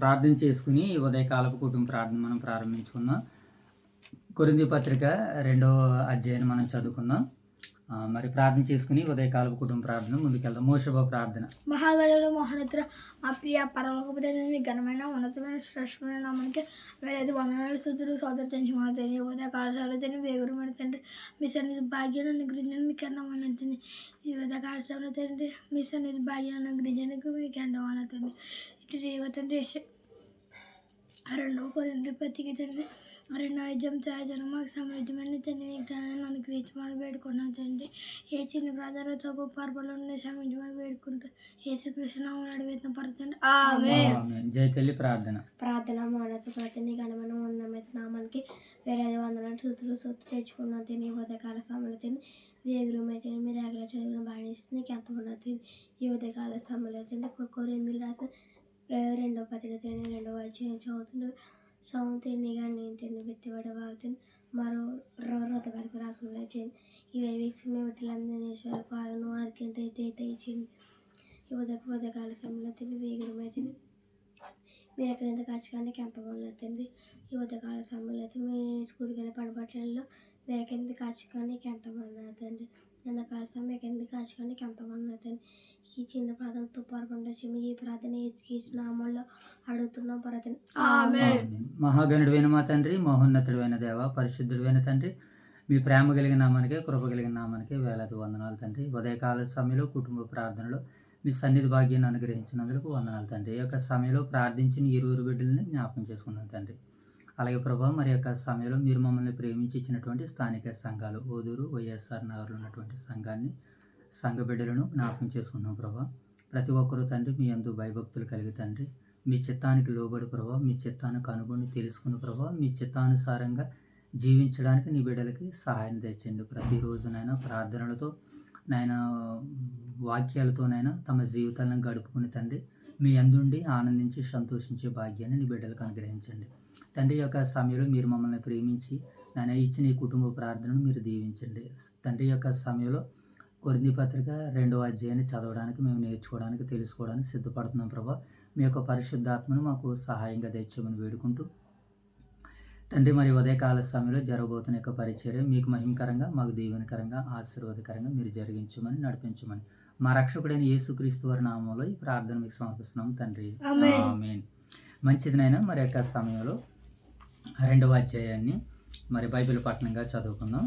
ప్రార్థన చేసుకుని ఉదయకాలపు కుటుంబ ప్రార్థన మనం ప్రారంభించుకుందాం. కొరింథీ పత్రిక 2వ అధ్యాయాన్ని మనం చదువుకుందాం. మరి ప్రార్థన చేసుకుని ఉదయకాలపు కుటుంబ ప్రార్థన ముందుకెళ్దాం. మోషబ ప్రార్థన. మహాగణుడు మహోన్నతుడ మా ప్రియ పరలోకపు తండ్రి, మీ ఘనమైన ఉన్నతమైన శ్రేష్టమైన నామానికి వేరేది వందనాలు స్తుతులు సోదరు తండ్రి మా తండ్రి ఉదయకాల సమయంలో వేగురమైన తండ్రి మీ సన్నిధి భాగ్యాన్ని అనుగ్రహించండి. మీకు ఎంతమైన తండ్రి ఈ ఉదయకాల సమయంలో తండ్రి మీ సన్నిధి భాగ్యాన్ని అనుగ్రహించడానికి మీకు ఎంతమైన తండ్రి ఇటు తండ్రి రెండవ కొరింథీ పత్రిక తండ్రి 2వ అధ్యాయం సహజంగా మాకు సమృద్ధమైన తండ్రి మీ జ్ఞానాన్ని అనుగ్రహించమని వేడుకున్నాం తండ్రి. ఏ చిన్న ప్రార్థన తప్పు పర్పలో ఉండే సమృద్ధమని వేడుకుంటూ యేసుకృష్ణ అడిగిన పడుతుంది. ఆమేన్. జై తల్లి ప్రార్థన. ప్రార్థన మానస ప్రతిని ఘనమైన ఉన్నత నామానికి వేరేది వందనాలు స్తుతులు సొత్తు తెచ్చుకున్నాం తిని ఉదయకాల సమయంలో తిని వేగురమైతే మీ దగ్గర చదివిన బాధిస్తుంది నీకు ఎంత ఉన్నా తిని ఈ ఉదయకాల సమయంలో తిని కొరింథీలు రాసిన 2వ పత్రిక తిని 2వ అధ్యాయం చదువుతుండే సౌతిని కానీ నేను తిని వెత్తిబడ వాగుతుంది మరో రొత బలిపి రాసుకున్న చేయండి ఇదే వీక్స్ మేము వీటిలందరూ పాలను వారికి ఎంత అయితే ఇచ్చింది ఈ ఉదయకాల సమయంలో తిని వేగురమైతే మీరు ఎక్కడైతే కష్టకానికి ఎంత బాగున్నారు తండ్రి. ఈ ఉదయకాల సమయంలో అయితే మీ స్కూల్కి వెళ్ళే పనిపట్లలో మీరు ఎక్కడైతే కష్టకానికి ఎంత బాగున్నారు తండ్రి. ఎండాకాల సమయం ఎక్కడైతే కష్టకానికి ఎంత బాగున్నారు తండ్రి. ఈ చిన్న ప్రార్థనతో పొరపండి ఈ ప్రార్థన నామంలో అడుగుతున్నాం ప్రార్థన. ఆమేన్. మహాగణుడైన మా తండ్రి, మహోన్నతుడైన దేవ, పరిశుద్ధుడైన తండ్రి, మీ ప్రేమ కలిగిన నామానికి కృప కలిగిన నామానికి వేలాది వందనాలు తండ్రి. ఉదయకాల సమయంలో కుటుంబ ప్రార్థనలో మీ సన్నిధి భాగ్యాన్ని అనుగ్రహించినందుకు వందనాలు తండ్రి. ఈ యొక్క సమయంలో ప్రార్థించిన ఇరువురు బిడ్డలని జ్ఞాపకం చేసుకున్నాం తండ్రి. అలాగే ప్రభావ మరి యొక్క సమయంలో మీరు మమ్మల్ని ప్రేమించి ఇచ్చినటువంటి స్థానిక సంఘాలు ఓదూరు వైఎస్ఆర్ నగర్లో ఉన్నటువంటి సంఘ బిడ్డలను జ్ఞాపకం చేసుకున్నాం ప్రభా. ప్రతి ఒక్కరూ తండ్రి మీ యందు భయభక్తులు కలిగి తండ్రి మీ చిత్తానికి లోబడి ప్రభా, మీ చిత్తానికి అనుగుణి తెలుసుకుని ప్రభా, మీ చిత్తానుసారంగా జీవించడానికి నీ బిడ్డలకి సహాయం తెచ్చండి. ప్రతిరోజునైనా ప్రార్థనలతో నాయన వాక్యాలతోనైనా తమ జీవితాలను గడుపుకుని తండ్రి మీ యందుండి ఆనందించి సంతోషించే భాగ్యాన్ని నీ బిడ్డలకు అనుగ్రహించండి తండ్రి. యొక్క సమయంలో మీరు మమ్మల్ని ప్రేమించి నాయన ఇచ్చిన ఈ కుటుంబ ప్రార్థనను మీరు దీవించండి తండ్రి. యొక్క సమయంలో కొరింథీ పత్రిక 2వ అధ్యాయాన్ని చదవడానికి మేము నేర్చుకోవడానికి తెలుసుకోవడానికి సిద్ధపడుతున్నాం ప్రభా. మీ యొక్క పరిశుద్ధాత్మను మాకు సహాయంగా తెచ్చామని వేడుకుంటూ తండ్రి మరి ఉదయకాల సమయంలో జరగబోతున్న యొక్క పరిచర్య మీకు మహిమకరంగా మాకు దీవెనకరంగా ఆశీర్వాదకరంగా మీరు జరిగించమని నడిపించమని మా రక్షకుడైన యేసుక్రీస్తు వారి నామంలో ఈ ప్రార్థన మీకు సమర్పిస్తున్నాం తండ్రి. ఆమేన్. మంచిదినైనా మరి యొక్క సమయంలో 2వ అధ్యాయాన్ని మరి బైబిల్ పఠనంగా చదువుకుందాం.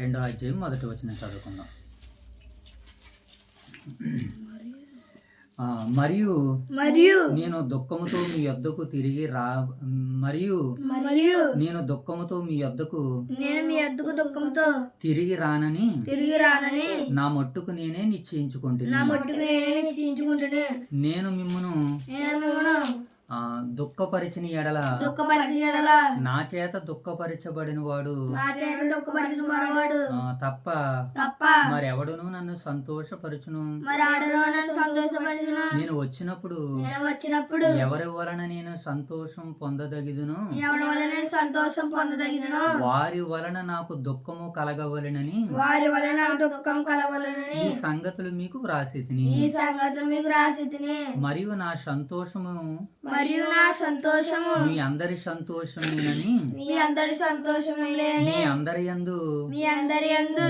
2వ అధ్యాయం 1వ వచనం చదువుకుందాం. మరియు నేను దుఃఖముతో మీ యొద్దకు తిరిగి నేను దుఃఖముతో మీ యొద్దకు తిరిగి రానని నా మట్టుకు నేనే నిశ్చయించుకుంటున్నాను. నేను మిమ్మును దుఃఖపరిచిన ఎడల నా చేత దుఃఖపరచబడిన వాడు తప్ప మరెవడును నన్ను సంతోషపరచును. నేను వచ్చినప్పుడు ఎవరి వలన నేను సంతోషం పొందదగిదును వారి వలన నాకు దుఃఖము కలగవలెనని ఈ సంగతులు మీకు వ్రాసితిని. మరియు నా సంతోషము మీ అందరి సంతోషమేనని మీ అందరి యందు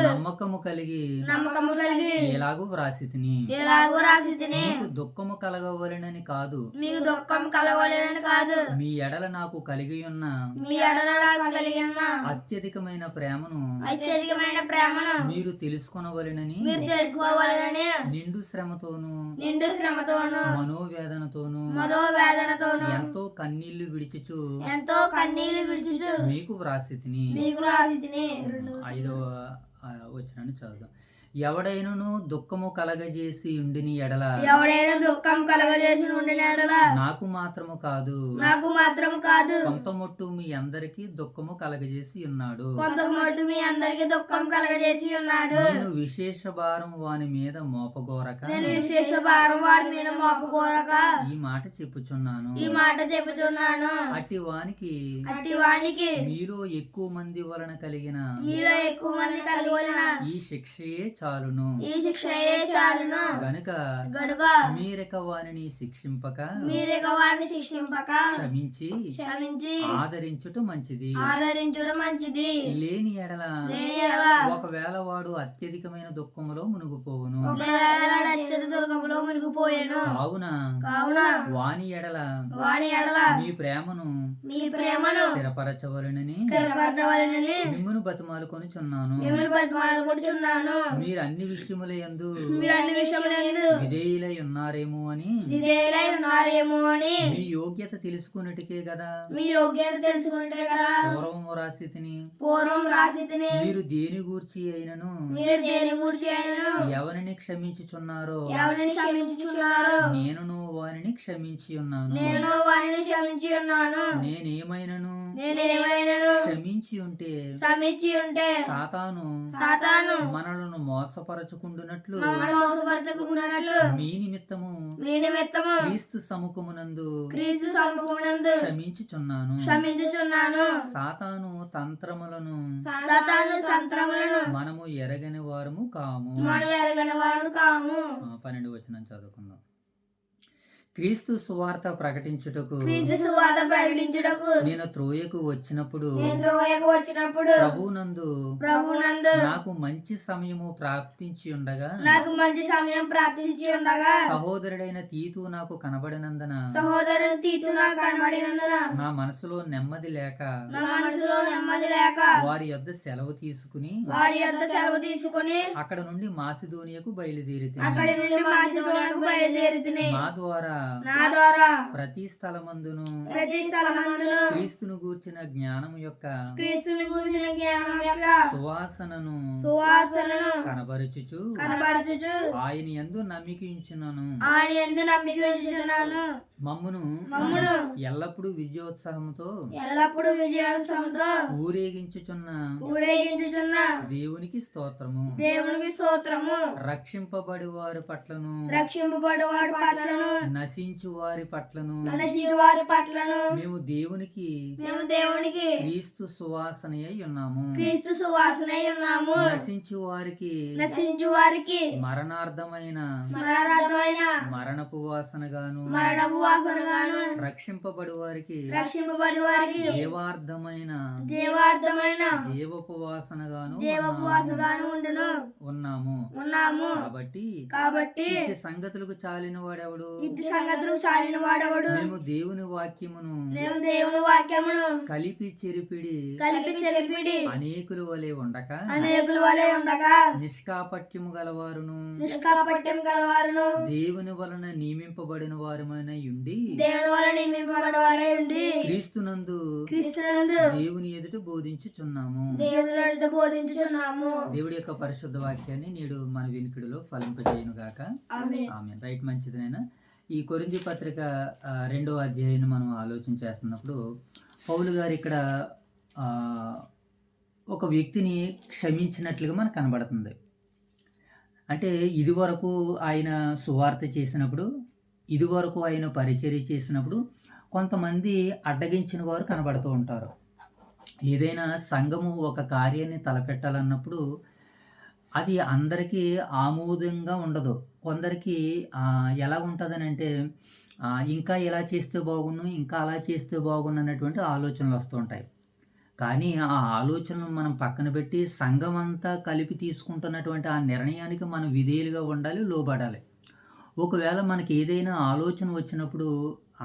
నమ్మకము కలిగి ఎలాగూ వ్రాసితిని. మీకు దుఃఖము కలగవలెనని కాదు మీ ఎడల నాకు కలిగి ఉన్న అత్యధికమైన ప్రేమను మీరు తెలుసుకొనవలెనని నిండు శ్రమతోను మనోవేదనతోను ఎంతో కన్నీళ్లు విడిచుచు మీకు వ్రాసితిని. 5వ వచనాన్ని చదువుదాం. ఎవడైనను దుఃఖము కలగజేసి ఉండిని ఎడల నాకు మాత్రము కాదు కొంతమొట్టు మీ అందరికి దుఃఖము కలగజేసి ఉన్నాడు. నేను విశేష భారం వాని మీద మోపగోరక ఈ మాట చెప్పుచున్నాను. అట్టి వానికి మీలో ఎక్కువ మంది వలన కలిగిన ఈ శిక్షయే చాలును. ఈ శిక్షయే చాలును. గనుక గనుక మీరిక వానిని శిక్షింపక మీరిక వారిని శిక్షింపక క్షమించి క్షమించి ఆదరించుట మంచిది. ఆదరించడం మంచిది. లేని ఎడల లేని ఎడల ఒకవేళ వాడు అత్యధికమైన దుఃఖములో మునిగిపోవును. ఒకవేళ అత్యంత దుర్గములో మునిగిపోయాను. కావున కావున వాని ఎడల వాని ఎడల మీ ప్రేమను మీ ప్రేమను స్థిరపరచవలనని స్థిరపరచవలెనని మిమ్మును బతిమాలుకొనుచున్నాను. మిమ్మల్ని బతిమాలుకొనుచున్నాను. మీరు అన్ని విషయములందు మీరు అన్ని విషయములందు విధేయులై ఉన్నారేమో అని విధేయులై ఉన్నారేమో అని మీ యోగ్యత తెలుసుకున్నట్టుకే కదా మీ యోగ్యత తెలుసుకుంటే కదా పూర్వము రాసి తిని. పూర్వం రాసి తిని మీరు దేని గూర్చి అయినను మీరు దేని గూర్చి అయినను ఎవరిని క్షమించుచున్నారో ఎవరిని క్షమించుచున్నారో నేనును వారిని క్షమించి ఉన్నాను. నేను వారిని క్షమించి ఉన్నాను. నేనేమైనను నేనేమైనను క్షమించి ఉంటే క్షమించి ఉంటే సాతాను సాతాను మనలను మోసపరచుకుండునట్లు మమ్మల్ని మోసపరచుకున్నట్లు మీ నిమిత్తము మీ నిమిత్తము క్రీస్తు సముఖమునందు క్రీస్తు సముఖమునందు క్షమించుచున్నాను. క్షమించుచున్నాను. సాతాను తంత్రములను సాతాను తంత్రములను మనము ఎరగని వారము కాము. మనం ఎరగని వారు కాము. 12 వచనం చదువుకుందాం. క్రీస్తు సువార్త ప్రకటించుటకు క్రీస్తు సువార్త ప్రకటించుటకు నేను త్రోయకు వచ్చినప్పుడు నేను త్రోయకు వచ్చినప్పుడు ప్రభునందు నాకు మంచి సమయము ప్రాప్తించి ఉండగా నాకు మంచి సమయం ప్రార్థించి ఉండగా సహోదరుడైన తీతు నాకు కనబడినందున సహోదరుడు తీతు నాకు కనబడినందున నా మనసులో నెమ్మది లేక నా మనసులో నెమ్మది లేక వారి యొద్ద సెలవు తీసుకుని వారి యొద్ద సెలవు తీసుకుని అక్కడ నుండి మాసిదోనియకు బయలుదేరి అక్కడి నుండి మాసిదోనియాకు బయలుదేరితిని. మా ద్వారా నా ద్వారా ప్రతి స్థలమందును క్రీస్తును గూర్చిన జ్ఞానం యొక్క క్రీస్తుని గూర్చిన జ్ఞానం యొక్క సువాసనను కనబరుచుచు ఆయన యందు నమ్మికించునను. ఆయన యందు నమ్మిక ఉంచుచున్నాను. మమ్మును ఎల్లప్పుడూ విజయోత్సాహముతో ఎల్లప్పుడూ విజయోత్సవంతో ఊరేగించుచున్న దేవునికి స్తోత్రము. దేవునికి స్తోత్రము. రక్షింపబడి వారి పట్లను రక్షింపబడి వారి పట్లను నశించు వారి పట్లను వారి పట్లను మేము దేవునికి క్రీస్తు సువాసన అయి ఉన్నాము. క్రీస్తు సువాసన ఉన్నాము. నశించు వారికి మరణార్థమైన మరణపు వాసనగాను రక్షింపబడి వారికి జీవార్థమైన జీవపు వాసనగాను ఉన్నాము. కాబట్టి ఇట్టి సంగతులకు చాలిన వాడెవడు? మేము దేవుని వాక్యమును కలిపి చెరిపిడి అనేకుల వలె ఉండక నిష్కాపట్యము గలవారును దేవుని వలన నియమింపబడిన వారమైన ఉండి క్రీస్తునందు దేవుని ఎదుట బోధించుచున్నాము. దేవుడి యొక్క పరిశుద్ధ వాక్యాన్ని నేడు మన వినికిడిలో ఫలింపజేయును గాక. ఆమేన్. రైట్, మంచిదినైనా ఈ కొరింథీ పత్రిక 2వ అధ్యాయాన్ని మనం ఆలోచన చేస్తున్నప్పుడు పౌలు గారు ఇక్కడ ఒక వ్యక్తిని క్షమించినట్లుగా మనకు కనబడుతుంది. అంటే ఇదివరకు ఆయన సువార్త చేసినప్పుడు, ఇదివరకు ఆయన పరిచర్య చేసినప్పుడు కొంతమంది అడ్డగించిన వారు కనబడుతూ ఉంటారు. ఏదైనా సంఘము ఒక కార్యాన్ని తలపెట్టాలన్నప్పుడు అది అందరికీ ఆమోదంగా ఉండదు. కొందరికి ఎలా ఉంటుందని అంటే ఇంకా ఇలా చేస్తే బాగుండు, ఇంకా అలా చేస్తే బాగుండు అన్నటువంటి ఆలోచనలు వస్తూ ఉంటాయి. కానీ ఆ ఆలోచనలు మనం పక్కన పెట్టి సంఘం అంతా కలిపి తీసుకుంటున్నటువంటి ఆ నిర్ణయానికి మనం విధేయులుగా ఉండాలి, లోబడాలి. ఒకవేళ మనకి ఏదైనా ఆలోచన వచ్చినప్పుడు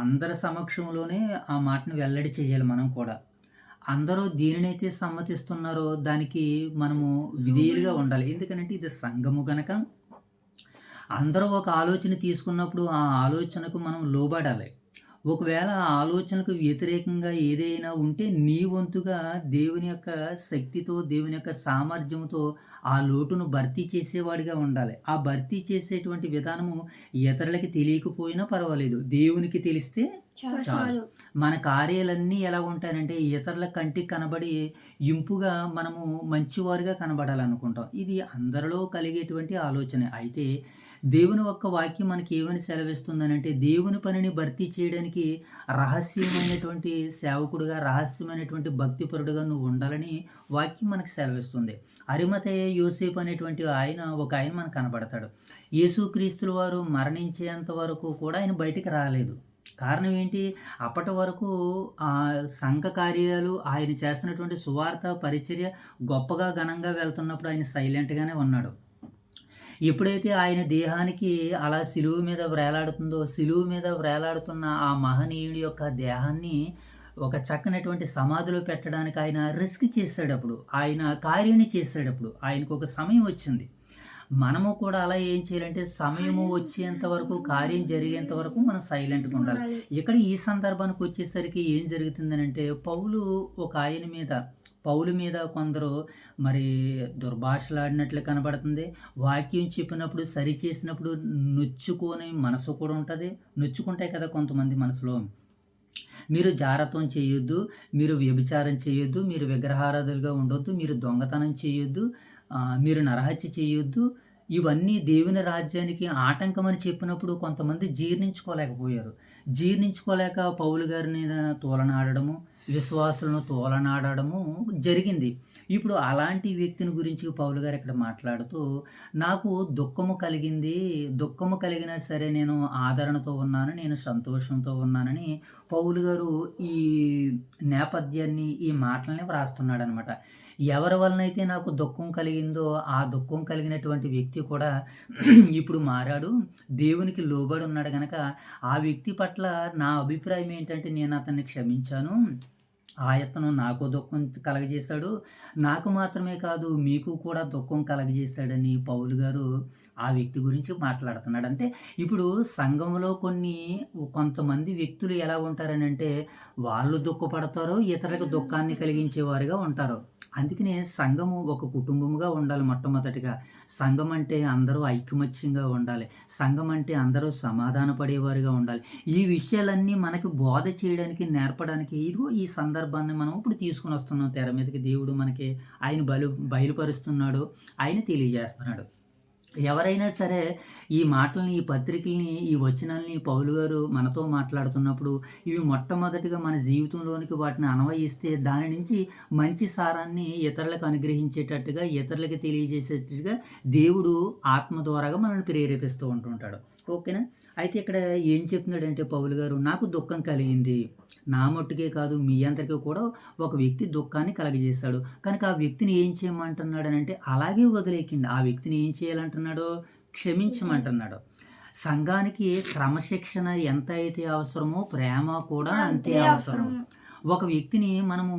అందరి సమక్షంలోనే ఆ మాటను వెల్లడి చేయాలి. మనం కూడా అందరూ దేనినైతే సమ్మతిస్తున్నారో దానికి మనము విధేయులుగా ఉండాలి. ఎందుకంటే ఇది సంఘము కనుక అందరూ ఒక ఆలోచన తీసుకున్నప్పుడు ఆ ఆలోచనకు మనం లోబడాలి. ఒకవేళ ఆ ఆలోచనకు వ్యతిరేకంగా ఏదైనా ఉంటే నీ వంతుగా దేవుని యొక్క శక్తితో, దేవుని యొక్క సామర్థ్యంతో ఆ లోటును భర్తీ చేసేవాడిగా ఉండాలి. ఆ భర్తీ చేసేటువంటి విధానము ఇతరులకి తెలియకపోయినా పర్వాలేదు, దేవునికి తెలిస్తే చాలు. మన కార్యాలన్నీ ఎలా ఉంటాయంటే ఇతరుల కంటికి కనబడి ఇంపుగా మనము మంచివారుగా కనబడాలనుకుంటాం. ఇది అందరిలో కలిగేటువంటి ఆలోచన. అయితే దేవుని యొక్క వాక్యం మనకి ఏమని సెలవిస్తుందనంటే దేవుని పనిని భర్తీ చేయడానికి రహస్యమైనటువంటి సేవకుడుగా, రహస్యమైనటువంటి భక్తిపరుడుగా నువ్వు ఉండాలని వాక్యం మనకు సెలవిస్తుంది. అరిమతయ్య యోసేపు అనేటువంటి ఒక ఆయన మనకు కనబడతాడు. యేసుక్రీస్తుల వారు మరణించేంత వరకు కూడా ఆయన బయటికి రాలేదు. కారణం ఏంటి? అప్పటి వరకు సంఘ కార్యాలు ఆయన చేస్తున్నటువంటి సువార్త పరిచర్య గొప్పగా ఘనంగా వెళ్తున్నప్పుడు ఆయన సైలెంట్‌గానే ఉన్నాడు. ఎప్పుడైతే ఆయన దేహానికి అలా సిలువ మీద వ్రేలాడుతుందో, సిలువ మీద వ్రేలాడుతున్న ఆ మహనీయుడి యొక్క దేహాన్ని ఒక చక్కనటువంటి సమాధిలో పెట్టడానికి ఆయన రిస్క్ చేసాడప్పుడు. ఆయన కార్యాన్ని చేసాడప్పుడు. ఆయనకొక సమయం వచ్చింది. మనము కూడా అలా ఏం చేయాలంటే సమయము వచ్చేంత వరకు, కార్యం జరిగేంత వరకు మనం సైలెంట్‌గా ఉండాలి. ఇక్కడ ఈ సందర్భానికి వచ్చేసరికి ఏం జరుగుతుందనంటే పౌలు మీద కొందరు మరి దుర్భాషలాడినట్లు కనబడుతుంది. వాక్యం చెప్పినప్పుడు సరిచేసినప్పుడు నొచ్చుకోని మనసు కూడా ఉంటది. నొచ్చుకుంటాయి కదా కొంతమంది మనసులో. మీరు జారత్వం చేయొద్దు, మీరు వ్యభిచారం చేయొద్దు, మీరు విగ్రహారాధులుగా ఉండొద్దు, మీరు దొంగతనం చేయొద్దు, మీరు నరహత్య చేయొద్దు. ఇవన్నీ దేవుని రాజ్యానికి ఆటంకమని చెప్పినప్పుడు కొంతమంది జీర్ణించుకోలేకపోయారు. జీర్ణించుకోలేక పౌలు గారి మీద తోలనాడడము, విశ్వాసులను తోలనాడడము జరిగింది. ఇప్పుడు అలాంటి వ్యక్తిని గురించి పౌలు గారు ఇక్కడ మాట్లాడుతూ, నాకు దుఃఖము కలిగింది, దుఃఖము కలిగినా సరే నేను ఆదరణతో ఉన్నాను, నేను సంతోషంతో ఉన్నానని పౌలు గారు ఈ నేపథ్యాన్ని, ఈ మాటల్ని వ్రాస్తున్నాడనమాట. ఎవరి వలనైతే నాకు దుఃఖం కలిగిందో ఆ దుఃఖం కలిగినటువంటి వ్యక్తి కూడా ఇప్పుడు మారాడు, దేవునికి లోబడి ఉన్నాడు గనక ఆ వ్యక్తి పట్ల నా అభిప్రాయం ఏంటంటే నేను అతన్ని క్షమించాను. ఆయతను నాకు దుఃఖం కలగజేశాడు, నాకు మాత్రమే కాదు మీకు కూడా దుఃఖం కలగజేశాడని పౌలు గారు ఆ వ్యక్తి గురించి మాట్లాడుతున్నాడు. అంటే ఇప్పుడు సంఘంలో కొంతమంది వ్యక్తులు ఎలా ఉంటారనంటే వాళ్ళు దుఃఖపడతారు, ఇతరులకు దుఃఖాన్ని కలిగించేవారుగా ఉంటారు. అందుకనే సంఘము ఒక కుటుంబముగా ఉండాలి. మొట్టమొదటిగా సంఘం అంటే అందరూ ఐకమత్యంగా ఉండాలి. సంఘం అంటే అందరూ సమాధాన పడేవారుగా ఉండాలి. ఈ విషయాలన్నీ మనకి బోధ చేయడానికి, నేర్పడానికి ఇదిగో ఈ సందర్భాన్ని మనం ఇప్పుడు తీసుకుని వస్తున్నాం తెర మీదకి. దేవుడు మనకి ఆయన బయలుపరుస్తున్నాడు, ఆయన తెలియజేస్తున్నాడు. ఎవరైనా సరే ఈ మాటల్ని, ఈ పత్రికల్ని, ఈ వచనాల్ని పౌలు గారు మనతో మాట్లాడుతున్నప్పుడు ఇవి మొట్టమొదటిగా మన జీవితంలోనికి వాటిని అన్వయిస్తే దాని నుంచి మంచి సారాన్ని ఇతరులకు అనుగ్రహించేటట్టుగా, ఇతరులకి తెలియజేసేటట్టుగా దేవుడు ఆత్మ ద్వారాగా మనల్ని ప్రేరేపిస్తూ ఉంటుంటాడు. ఓకేనా? అయితే ఇక్కడ ఏం చెప్తున్నాడంటే పౌలు గారు, నాకు దుఃఖం కలిగింది, నా మట్టుకే కాదు మీ అందరికీ కూడా ఒక వ్యక్తి దుఃఖాన్ని కలగజేశాడు కనుక ఆ వ్యక్తిని ఏం చేయమంటున్నాడు అని అంటే అలాగే వదిలేకండి. ఆ వ్యక్తిని ఏం చేయాలంటున్నాడు? క్షమించమంటున్నాడు. సంఘానికి క్రమశిక్షణ ఎంత అయితే అవసరమో ప్రేమ కూడా అంతే అవసరం. ఒక వ్యక్తిని మనము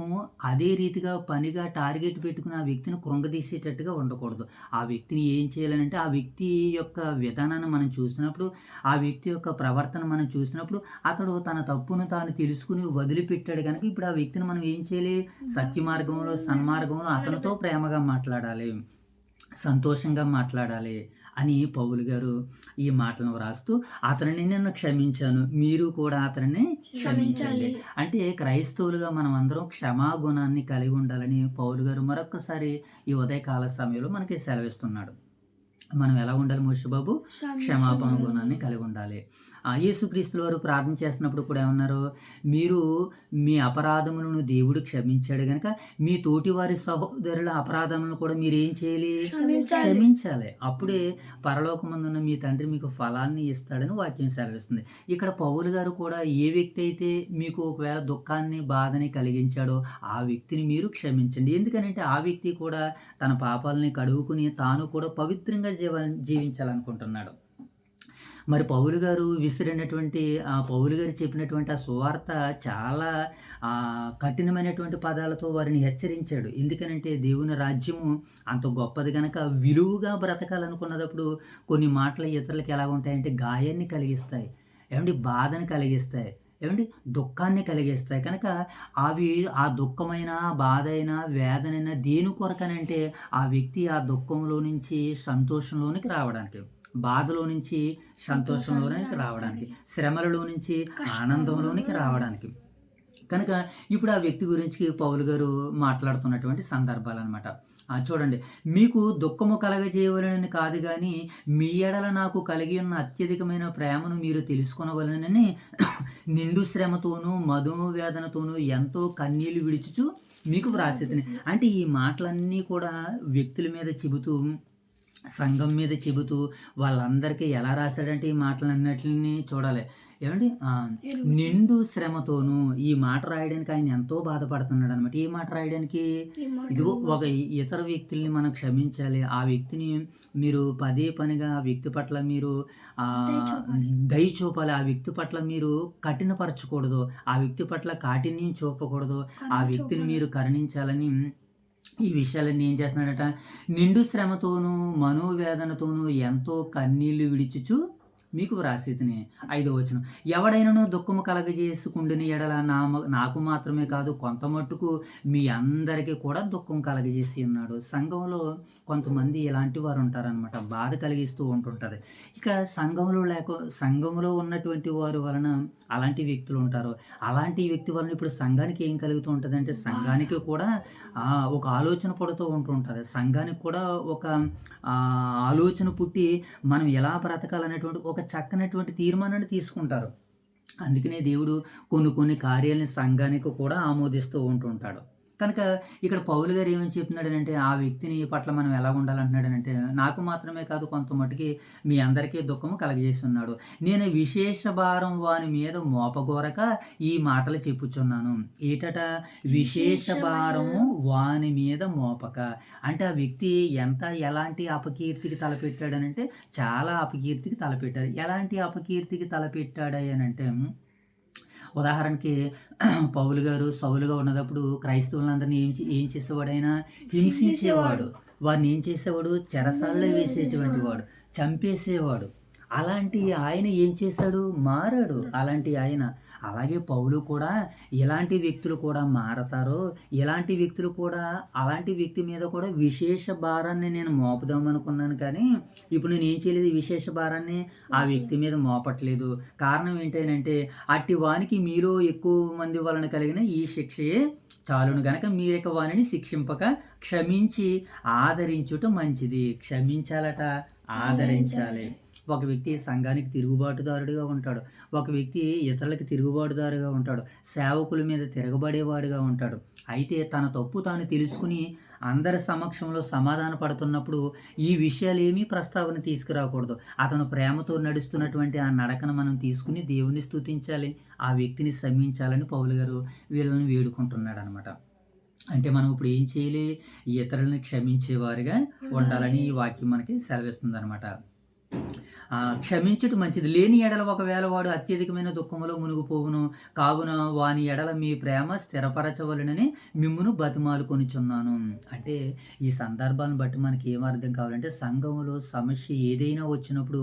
అదే రీతిగా పనిగా టార్గెట్ పెట్టుకుని ఆ వ్యక్తిని కృంగదీసేటట్టుగా ఉండకూడదు. ఆ వ్యక్తిని ఏం చేయాలంటే ఆ వ్యక్తి యొక్క విధానాన్ని మనం చూసినప్పుడు, ఆ వ్యక్తి యొక్క ప్రవర్తన మనం చూసినప్పుడు అతడు తన తప్పును తాను తెలుసుకుని వదిలిపెట్టాడు కనుక ఇప్పుడు ఆ వ్యక్తిని మనం ఏం చేయాలి? సత్య మార్గంలో, సన్మార్గంలో అతనితో ప్రేమగా మాట్లాడాలి, సంతోషంగా మాట్లాడాలి అని పౌలు గారు ఈ మాటలను వ్రాస్తూ, అతనిని నేను క్షమించాను, మీరు కూడా అతనిని క్షమించండి. అంటే క్రైస్తవులుగా మనం అందరం క్షమాగుణాన్ని కలిగి ఉండాలని పౌలు గారు మరొక్కసారి ఈ ఉదయకాల సమయంలో మనకి సెలవిస్తున్నాడు. మనం ఎలా ఉండాలి మోషబాబు? క్షమాపణ గుణాన్ని కలిగి ఉండాలి. యేసుక్రీస్తుల వారు ప్రార్థన చేస్తున్నప్పుడు కూడా ఏమన్నారు? మీరు మీ అపరాధములను దేవుడు క్షమించాడు కనుక మీ తోటి వారి సహోదరుల అపరాధములను కూడా మీరు ఏం చేయాలి? క్షమించాలి. అప్పుడే పరలోకమందున్న మీ తండ్రి మీకు ఫలాన్ని ఇస్తాడని వాక్యం సెలవిస్తుంది. ఇక్కడ పౌలు గారు కూడా ఏ వ్యక్తి అయితే మీకు ఒకవేళ దుఃఖాన్ని, బాధని కలిగించాడో ఆ వ్యక్తిని మీరు క్షమించండి. ఎందుకనంటే ఆ వ్యక్తి కూడా తన పాపాలని కడుగుకుని తాను కూడా పవిత్రంగా జీవించాలనుకుంటున్నాడు. మరి పౌలు గారు పౌలు గారు చెప్పినటువంటి ఆ సువార్త చాలా కఠినమైనటువంటి పదాలతో వారిని హెచ్చరించాడు. ఎందుకనంటే దేవుని రాజ్యము అంత గొప్పది కనుక విలువగా బ్రతకాలనుకున్నప్పుడు కొన్ని మాటలు ఇతరులకు ఎలా ఉంటాయంటే గాయాన్ని కలిగిస్తాయి, బాధని కలిగిస్తాయి, దుఃఖాన్ని కలిగిస్తాయి. కనుక ఆ దుఃఖమైన, బాధ అయినా, వేదనైనా దేని కొరకనంటే ఆ వ్యక్తి ఆ దుఃఖంలో నుంచి సంతోషంలోనికి రావడానికి, బాధలో నుంచి సంతోషంలోనికి రావడానికి, శ్రమలలో నుంచి ఆనందంలోనికి రావడానికి. కనుక ఇప్పుడు ఆ వ్యక్తి గురించి పౌలు గారు మాట్లాడుతున్నటువంటి సందర్భాలనమాట. చూడండి, మీకు దుఃఖము కలగజేయవలెనని కాదు గానీ, మీ ఎడల నాకు కలిగి ఉన్న అత్యధికమైన ప్రేమను మీరు తెలుసుకొనవలెనని నిండు శ్రమతోనూ, మనోవేదనతోనూ ఎంతో కన్నీళ్లు విడుచుచు మీకు వ్రాసితిని. అంటే ఈ మాటలన్నీ కూడా వ్యక్తుల మీద చెబుతూ, సంఘం మీద చెబుతూ వాళ్ళందరికీ ఎలా రాశాడంటే ఈ మాటలన్నిటిని చూడాలి. ఏమండి? నిండు శ్రమతోనూ ఈ మాట రాయడానికి ఆయన ఎంతో బాధపడుతున్నాడు అనమాట. ఈ మాట రాయడానికి ఇదిగో ఒక ఇతర వ్యక్తుల్ని మనం క్షమించాలి. ఆ వ్యక్తిని మీరు పదే పనిగా ఆ వ్యక్తి పట్ల మీరు దయ చూపాలి. ఆ వ్యక్తి పట్ల మీరు కఠినపరచకూడదు. ఆ వ్యక్తి పట్ల కాఠిన్యం చూపకూడదు. ఆ వ్యక్తిని మీరు కరుణించాలని ఈ విషయాలన్నీ ఏం చేస్తున్నాడట, నిండు శ్రమతోనూ మనోవేదనతోనూ ఎంతో కన్నీళ్లు విడిచుచు మీకు వ్రాసితిని. 5వ వచనం, ఎవడైనాను దుఃఖము కలగజేసుకుండిన ఎడల నాకు మాత్రమే కాదు కొంత మట్టుకు మీ అందరికీ కూడా దుఃఖం కలగజేసి ఉన్నాడు. సంఘంలో కొంతమంది ఇలాంటి వారు ఉంటారనమాట, బాధ కలిగిస్తూ ఉంటుంటుంది. ఇక సంఘంలో ఉన్నటువంటి వారి వలన అలాంటి వ్యక్తులు ఉంటారు. అలాంటి వ్యక్తి వలన ఇప్పుడు సంఘానికి ఏం కలుగుతూ ఉంటుంది అంటే, సంఘానికి కూడా ఒక ఆలోచన పడుతూ ఉంటుంటుంది. సంఘానికి కూడా ఒక ఆలోచన పుట్టి మనం ఎలా బ్రతకాలనేటువంటి ఒక చక్కనటువంటి తీర్మానాన్ని తీసుకుంటారు. అందుకనే దేవుడు కొన్ని కార్యాలని సంఘానికి కూడా ఆమోదిస్తూ ఉంటుంటాడు. కనుక ఇక్కడ పౌలు గారు ఏమని చెప్తున్నాడనంటే, ఆ వ్యక్తిని పట్ల మనం ఎలా ఉండాలంటున్నాడనంటే, నాకు మాత్రమే కాదు కొంత మటుకి మీ అందరికీ దుఃఖము కలగజేసి ఉన్నాడు. నేను విశేష భారం వాని మీద మోపగోరక ఈ మాటలు చెప్పుచున్నాను. ఏటట? విశేష భారము వాని మీద మోపక. అంటే ఆ వ్యక్తి ఎలాంటి అపకీర్తికి తలపెట్టాడనంటే, చాలా అపకీర్తికి తలపెట్టాడు. ఎలాంటి అపకీర్తికి తలపెట్టాడనంటే, ఉదాహరణకి పౌలు గారు సౌలుగా ఉన్నప్పుడు క్రైస్తవులందరినీ ఏం చేసేవాడు? ఆయన హింసించేవాడు. వారిని ఏం చేసేవాడు? చెరసాల్లో వేసేటువంటి వాడు, చంపేసేవాడు. అలాంటి ఆయన ఏం చేశాడు? మారాడు. అలాంటి ఆయన. అలాగే పౌలు కూడా ఎలాంటి వ్యక్తులు కూడా మారతారో, ఎలాంటి వ్యక్తులు కూడా అలాంటి వ్యక్తి మీద కూడా విశేష భారాన్ని నేను మోపుదాం అనుకున్నాను, కానీ ఇప్పుడు నేను ఏం చేయలేదు, ఈ విశేష భారాన్ని ఆ వ్యక్తి మీద మోపట్లేదు. కారణం ఏంటంటే, అట్టి వానికి మీలో ఎక్కువ మంది వలన కలిగిన ఈ శిక్షయే చాలును గనక మీరిక వానిని శిక్షింపక క్షమించి ఆదరించుట మంచిది. క్షమించాలట, ఆదరించాలి. ఒక వ్యక్తి సంఘానికి తిరుగుబాటుదారుడిగా ఉంటాడు. ఒక వ్యక్తి ఇతరులకి తిరుగుబాటుదారుగా ఉంటాడు. సేవకుల మీద తిరగబడేవాడుగా ఉంటాడు. అయితే తన తప్పు తాను తెలుసుకుని అందరి సమక్షంలో సమాధాన పడుతున్నప్పుడు ఈ విషయాలు ఏమీ ప్రస్తావన తీసుకురాకూడదు. అతను ప్రేమతో నడుస్తున్నటువంటి ఆ నడకను మనం తీసుకుని దేవుని స్తుతించాలి, ఆ వ్యక్తిని క్షమించాలని పౌలు గారు వీళ్ళని వేడుకుంటున్నాడు అనమాట. అంటే మనం ఇప్పుడు ఏం చేయాలి? ఇతరులని క్షమించేవారుగా ఉండాలని ఈ వాక్యం మనకి సెలవిస్తుంది అనమాట. క్షమించుట మంచిది. లేని ఎడల ఒకవేళ వాడు అత్యధికమైన దుఃఖములో మునిగిపోవును. కావున వాని ఎడల మీ ప్రేమ స్థిరపరచవలనని మిమ్మును బతిమాలుకొనిచున్నాను. అంటే ఈ సందర్భాన్ని బట్టి మనకి ఏం అర్థం కావాలంటే, సంఘంలో సమస్య ఏదైనా వచ్చినప్పుడు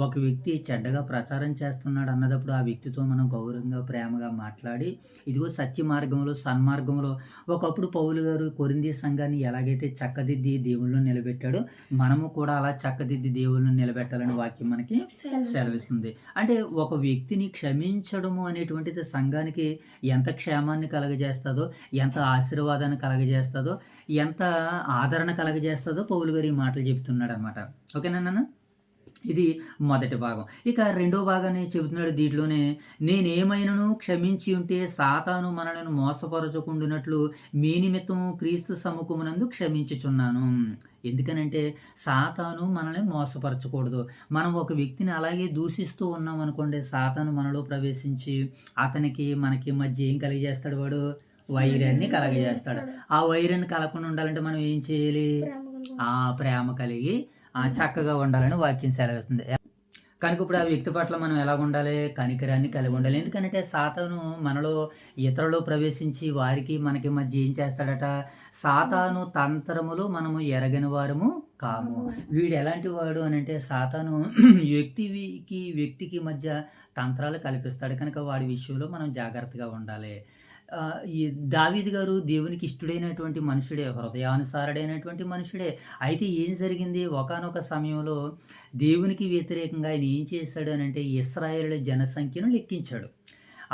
ఒక వ్యక్తి చెడ్డగా ప్రచారం చేస్తున్నాడు అన్నదప్పుడు ఆ వ్యక్తితో మనం గౌరవంగా ప్రేమగా మాట్లాడి, ఇదిగో సత్య మార్గంలో సన్మార్గంలో ఒకప్పుడు పౌలు గారు కొరింథీ సంఘాన్ని ఎలాగైతే చక్కదిద్ది దేవుళ్ళు నిలబెట్టాడో మనము కూడా అలా చక్కదిద్ది దేవుళ్ళను నిలబెట్టాలని వాక్యం మనకి సెలవిస్తుంది. అంటే ఒక వ్యక్తిని క్షమించడము అనేటువంటిది సంఘానికి ఎంత క్షేమాన్ని కలగజేస్తుందో, ఎంత ఆశీర్వాదాన్ని కలగజేస్తుందో, ఎంత ఆదరణ కలగజేస్తుందో పౌలు గారు ఈ మాటలు చెప్తున్నాడు అనమాట. ఓకేనా నాన్న? ఇది మొదటి భాగం. ఇక రెండో భాగాన్ని చెబుతున్నాడు దీంట్లోనే, నేనేమైనను క్షమించి ఉంటే సాతాను మనలను మోసపరచకుండునట్లు మీ నిమిత్తము క్రీస్తు సముఖమునందు క్షమించుచున్నాను. ఎందుకనంటే సాతాను మనల్ని మోసపరచకూడదు. మనం ఒక వ్యక్తిని అలాగే దూషిస్తూ ఉన్నాం అనుకోండి, సాతాను మనలో ప్రవేశించి అతనికి మనకి మధ్య ఏం కలిగజేస్తాడు? వాడు వైరాన్ని కలగజేస్తాడు. ఆ వైరాన్ని కలగకుండా ఉండాలంటే మనం ఏం చేయాలి? ప్రేమ కలిగి చక్కగా ఉండాలని వాక్యం సెలవిస్తుంది. కనుక ఇప్పుడు ఆ వ్యక్తి పట్ల మనం ఎలా ఉండాలి? కనికరాన్ని కలిగి ఉండాలి. ఎందుకంటే సాతాను మనలో ఇతరులు ప్రవేశించి వారికి మనకి మధ్య ఏం చేస్తాడట? సాతాను తంత్రములు మనము ఎరగని వారము కాము. వీడు ఎలాంటి వాడు అని అంటే, సాతాను వ్యక్తికి మధ్య తంత్రాలు కల్పిస్తాడు. కనుక వాడి విషయంలో మనం జాగ్రత్తగా ఉండాలి. ఈ దావీదు గారు దేవునికి ఇష్టడైనటువంటి మనుషుడే, హృదయానుసారుడైనటువంటి మనుషుడే. అయితే ఏం జరిగింది? ఒకానొక సమయంలో దేవునికి వ్యతిరేకంగా ఆయన ఏం చేశాడు అని అంటే, ఇశ్రాయేలు జనసంఖ్యను లెక్కించాడు.